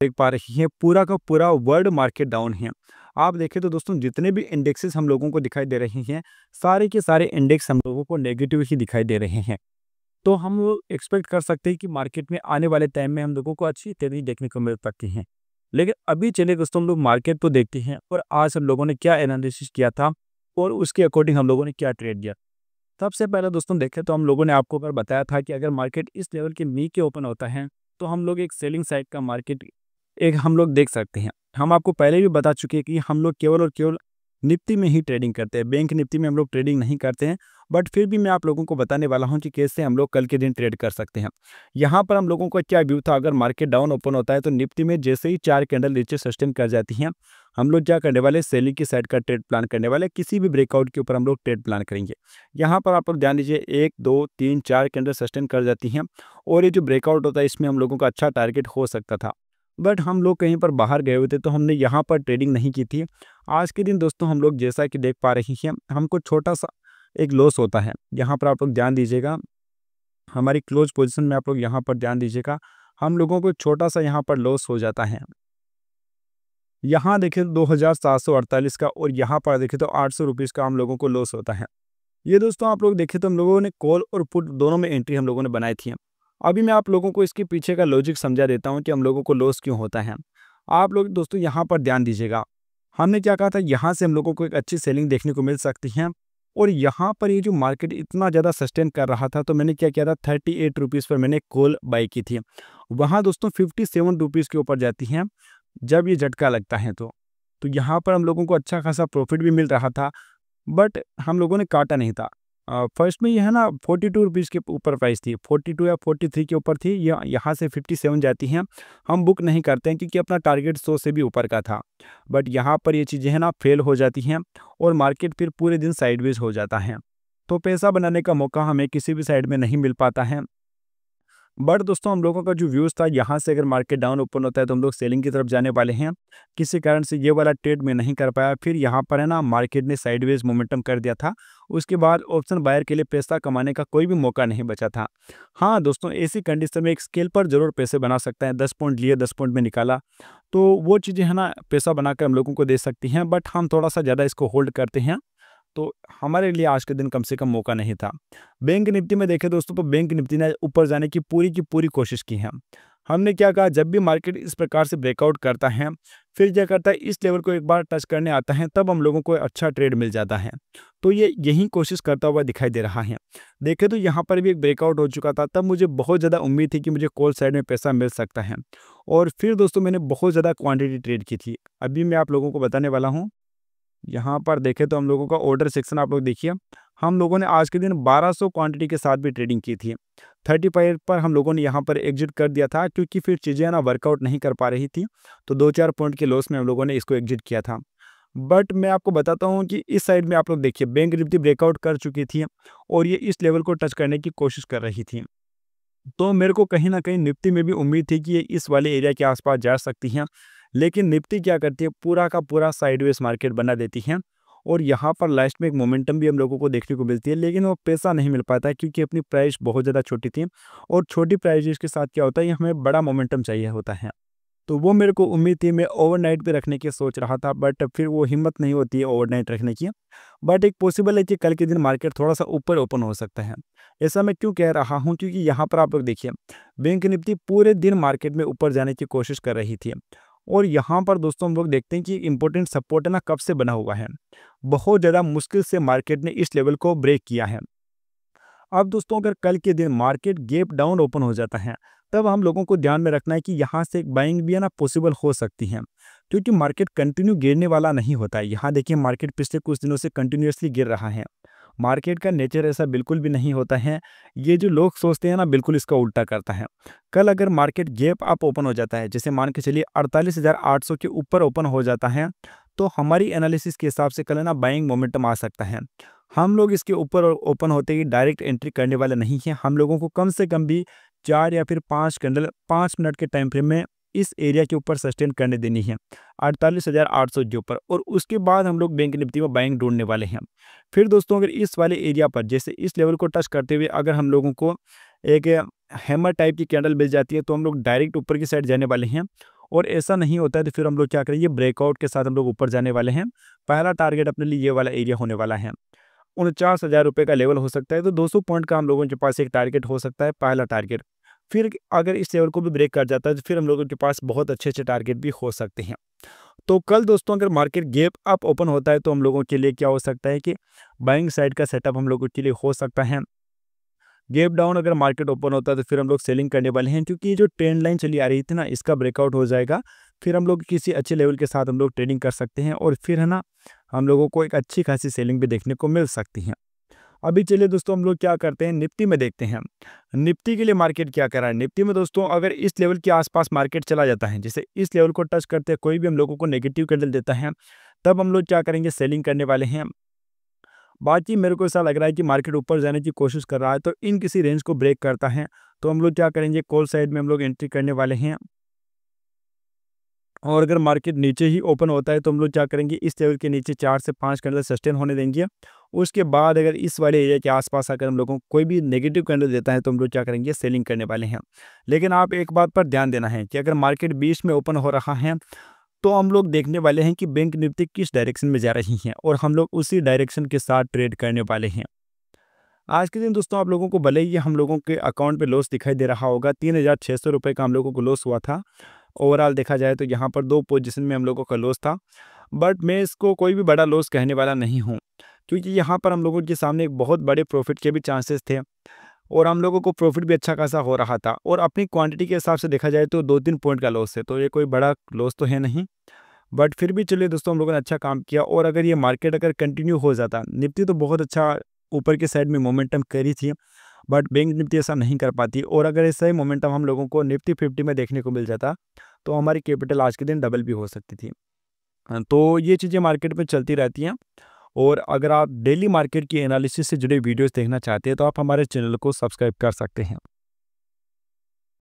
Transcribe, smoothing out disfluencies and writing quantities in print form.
देख पा रही हैं पूरा का पूरा वर्ल्ड मार्केट डाउन है। आप देखें तो दोस्तों जितने भी इंडेक्सेस हम लोगों को दिखाई दे रहे हैं, सारे के सारे इंडेक्स हम लोगों को नेगेटिव ही दिखाई दे रहे हैं। तो हम लोग एक्सपेक्ट कर सकते हैं कि मार्केट में आने वाले टाइम में हम लोगों को अच्छी तेज़ी देखने को मिल सकती है। लेकिन अभी चलिए दोस्तों हम लोग मार्केट को देखते हैं और आज हम लोगों ने क्या एनालिसिस किया था और उसके अकॉर्डिंग हम लोगों ने क्या ट्रेड दिया। सबसे पहले दोस्तों देखें तो हम लोगों ने आपको ऊपर बताया था कि अगर मार्केट इस लेवल के नीचे ओपन होता है तो हम लोग एक सेलिंग साइड का मार्केट एक हम लोग देख सकते हैं। हम आपको पहले भी बता चुके हैं कि हम लोग केवल और केवल निफ्टी में ही ट्रेडिंग करते हैं, बैंक निफ्टी में हम लोग ट्रेडिंग नहीं करते हैं। बट फिर भी मैं आप लोगों को बताने वाला हूं कि कैसे हम लोग कल के दिन ट्रेड कर सकते हैं। यहाँ पर हम लोगों का क्या व्यू था, अगर मार्केट डाउन ओपन होता है तो निफ्टी में जैसे ही 4 कैंडल नीचे सस्टेन कर जाती हैं, हम लोग क्या करने वाले, सेलिंग की साइड का ट्रेड प्लान करने वाले, किसी भी ब्रेकआउट के ऊपर हम लोग ट्रेड प्लान करेंगे। यहाँ पर आप लोग ध्यान दीजिए, 1 2 3 4 कैंडल सस्टेन कर जाती हैं और ये जो ब्रेकआउट होता है इसमें हम लोगों का अच्छा टारगेट हो सकता था। बट हम लोग कहीं पर बाहर गए हुए थे तो हमने यहाँ पर ट्रेडिंग नहीं की थी। आज के दिन दोस्तों हम लोग जैसा कि देख पा रही हैं, हमको छोटा-सा एक लॉस होता है। यहाँ पर आप लोग ध्यान दीजिएगा, हमारी क्लोज़ पोज़ीशन में आप लोग यहाँ पर ध्यान दीजिएगा, हम लोगों को छोटा-सा यहाँ पर लॉस हो जाता है। यहाँ देखें 2748 का और यहाँ पर देखें तो 800 रुपीज़ का हम लोगों को लॉस होता है। ये दोस्तों आप लोग देखें तो हम लोगों ने कॉल और पुट दोनों में एंट्री हम लोगों ने बनाई थी। अभी मैं आप लोगों को इसके पीछे का लॉजिक समझा देता हूँ कि हम लोगों को लॉस क्यों होता है। आप लोग दोस्तों यहाँ पर ध्यान दीजिएगा, हमने क्या कहा था, यहाँ से हम लोगों को एक अच्छी सेलिंग देखने को मिल सकती है और यहाँ पर ये जो मार्केट इतना ज़्यादा सस्टेन कर रहा था तो मैंने क्या किया था, 38 रुपीज़ पर मैंने कॉल बाई की थी। वहाँ दोस्तों 57 रुपीज़ के ऊपर जाती हैं जब ये झटका लगता है तो यहाँ पर हम लोगों को अच्छा खासा प्रॉफिट भी मिल रहा था। बट हम लोगों ने काटा नहीं था। फर्स्ट में ये है ना 42 रुपीज़ के ऊपर प्राइस थी, 42 या 43 के ऊपर थी, यहाँ से 57 जाती हैं। हम बुक नहीं करते हैं क्योंकि अपना टारगेट 100 से भी ऊपर का था। बट यहाँ पर ये चीज़ें हैं ना फेल हो जाती हैं और मार्केट फिर पूरे दिन साइडवेज हो जाता है। तो पैसा बनाने का मौका हमें किसी भी साइड में नहीं मिल पाता है। बट दोस्तों हम लोगों का जो व्यूज़ था, यहाँ से अगर मार्केट डाउन ओपन होता है तो हम लोग सेलिंग की तरफ जाने वाले हैं। किसी कारण से ये वाला ट्रेड मैं नहीं कर पाया, फिर यहाँ पर है ना मार्केट ने साइडवेज मोमेंटम कर दिया था। उसके बाद ऑप्शन बायर के लिए पैसा कमाने का कोई भी मौका नहीं बचा था। हाँ दोस्तों, ऐसी कंडीशन में एक स्केल पर ज़रूर पैसे बना सकते हैं। 10 पॉइंट लिए, 10 पॉइंट में निकाला, तो वो चीज़ें है ना पैसा बनाकर हम लोगों को दे सकती हैं। बट हम थोड़ा सा ज़्यादा इसको होल्ड करते हैं, तो हमारे लिए आज के दिन कम से कम मौका नहीं था। बैंक निफ्टी में देखें दोस्तों तो बैंक निफ्टी ने ऊपर जाने की पूरी कोशिश की है। हमने क्या कहा, जब भी मार्केट इस प्रकार से ब्रेकआउट करता है, फिर क्या करता है, इस लेवल को एक बार टच करने आता है, तब हम लोगों को अच्छा ट्रेड मिल जाता है। तो ये यही कोशिश करता हुआ दिखाई दे रहा है। देखें तो यहाँ पर भी एक ब्रेकआउट हो चुका था, तब मुझे बहुत ज़्यादा उम्मीद थी कि मुझे कॉल साइड में पैसा मिल सकता है और फिर दोस्तों मैंने बहुत ज़्यादा क्वांटिटी ट्रेड की थी। अभी मैं आप लोगों को बताने वाला हूँ। यहाँ पर देखें तो हम लोगों का ऑर्डर सेक्शन आप लोग देखिए, हम लोगों ने आज के दिन 1200 क्वांटिटी के साथ भी ट्रेडिंग की थी। 35 पर हम लोगों ने यहाँ पर एग्जिट कर दिया था क्योंकि फिर चीज़ें ना वर्कआउट नहीं कर पा रही थी, तो 2-4 पॉइंट के लॉस में हम लोगों ने इसको एग्जिट किया था। बट मैं आपको बताता हूँ कि इस साइड में आप लोग देखिए, बैंक निफ्टी ब्रेकआउट कर चुकी थी और ये इस लेवल को टच करने की कोशिश कर रही थी। तो मेरे को कहीं न कहीं निफ्टी में भी उम्मीद थी कि ये इस वाले एरिया के आसपास जा सकती हैं। लेकिन निफ्टी क्या करती है, पूरा का पूरा साइडवेज मार्केट बना देती हैं और यहाँ पर लास्ट में एक मोमेंटम भी हम लोगों को देखने को मिलती है, लेकिन वो पैसा नहीं मिल पाता है क्योंकि अपनी प्राइस बहुत ज़्यादा छोटी थी और छोटी प्राइसेस के साथ क्या होता है, ये हमें बड़ा मोमेंटम चाहिए होता है। तो वो मेरे को उम्मीद थी, मैं ओवरनाइट पे रखने की सोच रहा था, बट फिर वो हिम्मत नहीं होती है ओवरनाइट रखने की। बट एक पॉसिबल है कि कल के दिन मार्केट थोड़ा-सा ऊपर ओपन हो सकता है। ऐसा मैं क्यों कह रहा हूँ, क्योंकि यहाँ पर आप लोग देखिए, बैंक निफ्टी पूरे दिन मार्केट में ऊपर जाने की कोशिश कर रही थी और यहाँ पर दोस्तों हम लोग देखते हैं कि इम्पोर्टेंट सपोर्ट है ना कब से बना हुआ है। बहुत ज़्यादा मुश्किल से मार्केट ने इस लेवल को ब्रेक किया है। अब दोस्तों अगर कल के दिन मार्केट गैप डाउन ओपन हो जाता है, तब हम लोगों को ध्यान में रखना है कि यहाँ से एक बाइंग भी है ना पॉसिबल हो सकती है, क्योंकि मार्केट कंटिन्यू गिरने वाला नहीं होता है। यहाँ देखिए, मार्केट पिछले कुछ दिनों से कंटिन्यूअसली गिर रहा है। मार्केट का नेचर ऐसा बिल्कुल भी नहीं होता है। ये जो लोग सोचते हैं ना, बिल्कुल इसका उल्टा करता है। कल अगर मार्केट गैप अप ओपन हो जाता है, जैसे मान के चलिए 48,800 के ऊपर ओपन हो जाता है, तो हमारी एनालिसिस के हिसाब से कल है ना बाइंग मोमेंटम आ सकता है। हम लोग इसके ऊपर ओपन होते ही डायरेक्ट एंट्री करने वाले नहीं हैं। हम लोगों को कम से कम भी 4 या फिर 5 कैंडल 5 मिनट के टाइम फ्रेम में इस एरिया के ऊपर सस्टेन करने देनी है, 48,800 के ऊपर, और उसके बाद हम लोग बैंक निफ्टी में बाइंग ढूंढने वाले हैं। फिर दोस्तों अगर इस वाले एरिया पर जैसे इस लेवल को टच करते हुए अगर हम लोगों को एक हैमर टाइप की कैंडल मिल जाती है, तो हम लोग डायरेक्ट ऊपर की साइड जाने वाले हैं और ऐसा नहीं होता है तो फिर हम लोग क्या करेंगे, ब्रेकआउट के साथ हम लोग ऊपर जाने वाले हैं। पहला टारगेट अपने लिए ये वाला एरिया होने वाला है, 49,000 रुपये का लेवल हो सकता है। तो 200 पॉइंट का हम लोगों के पास एक टारगेट हो सकता है, पहला टारगेट। फिर अगर इस लेवल को भी ब्रेक कर जाता है तो फिर हम लोगों के पास बहुत अच्छे अच्छे टारगेट भी हो सकते हैं। तो कल दोस्तों अगर मार्केट गैप अप ओपन होता है तो हम लोगों के लिए क्या हो सकता है कि बाइंग साइड का सेटअप हम लोगों के लिए हो सकता है। गैप डाउन अगर मार्केट ओपन होता है तो फिर हम लोग सेलिंग करने वाले हैं, क्योंकि ये जो ट्रेंड लाइन चली आ रही थी ना, इसका ब्रेकआउट हो जाएगा। फिर हम लोग किसी अच्छे लेवल के साथ हम लोग ट्रेडिंग कर सकते हैं और फिर है ना, हम लोगों को एक अच्छी खासी सेलिंग भी देखने को मिल सकती है। अभी चलिए दोस्तों हम लोग क्या करते हैं, निफ्टी में देखते हैं। निफ्टी के लिए मार्केट क्या कर रहा है। निफ्टी में दोस्तों अगर इस लेवल के आसपास मार्केट चला जाता है, जैसे इस लेवल को टच करते हैं, कोई भी हम लोगों को नेगेटिव कैंडल देता है, तब हम लोग क्या करेंगे, सेलिंग करने वाले हैं। बाकी मेरे को ऐसा लग रहा है कि मार्केट ऊपर जाने की कोशिश कर रहा है, तो इन किसी रेंज को ब्रेक करता है तो हम लोग क्या करेंगे, कॉल साइड में हम लोग एंट्री करने वाले हैं। और अगर मार्केट नीचे ही ओपन होता है तो हम लोग क्या करेंगे, इस लेवल के नीचे 4 से 5 कैंडल सस्टेन होने देंगे। उसके बाद अगर इस वाले एरिया के आसपास अगर हम लोगों को कोई भी नेगेटिव कैंडल देता है तो हम लोग क्या करेंगे, सेलिंग करने वाले हैं। लेकिन आप एक बात पर ध्यान देना है कि अगर मार्केट 20 में ओपन हो रहा है तो हम लोग देखने वाले हैं कि बैंक निफ्टी किस डायरेक्शन में जा रही हैं और हम लोग उसी डायरेक्शन के साथ ट्रेड करने वाले हैं। आज के दिन दोस्तों आप लोगों को भले ही हम लोगों के अकाउंट पे लॉस दिखाई दे रहा होगा, 3,600 रुपये का हम लोगों को लॉस हुआ था। ओवरऑल देखा जाए तो यहाँ पर 2 पोजीशन में हम लोगों का लॉस था, बट मैं इसको कोई भी बड़ा लॉस कहने वाला नहीं हूँ, क्योंकि यहाँ पर हम लोगों के सामने एक बहुत बड़े प्रॉफिट के भी चांसेस थे और हम लोगों को प्रॉफिट भी अच्छा खासा हो रहा था। और अपनी क्वांटिटी के हिसाब से देखा जाए तो 2-3 पॉइंट का लॉस है, तो ये कोई बड़ा लॉस तो है नहीं। बट फिर भी चलिए दोस्तों, हम लोगों ने अच्छा काम किया। और अगर ये मार्केट अगर कंटिन्यू हो जाता, निफ्टी तो बहुत अच्छा ऊपर की साइड में मोमेंटम करी थी, बट बैंक निफ्टी ऐसा नहीं कर पाती। और अगर ऐसा ही मोमेंटम हम लोगों को निफ्टी 50 में देखने को मिल जाता तो हमारी कैपिटल आज के दिन डबल भी हो सकती थी। तो ये चीज़ें मार्केट में चलती रहती हैं। और अगर आप डेली मार्केट की एनालिसिस से जुड़े वीडियोस देखना चाहते हैं तो आप हमारे चैनल को सब्सक्राइब कर सकते हैं।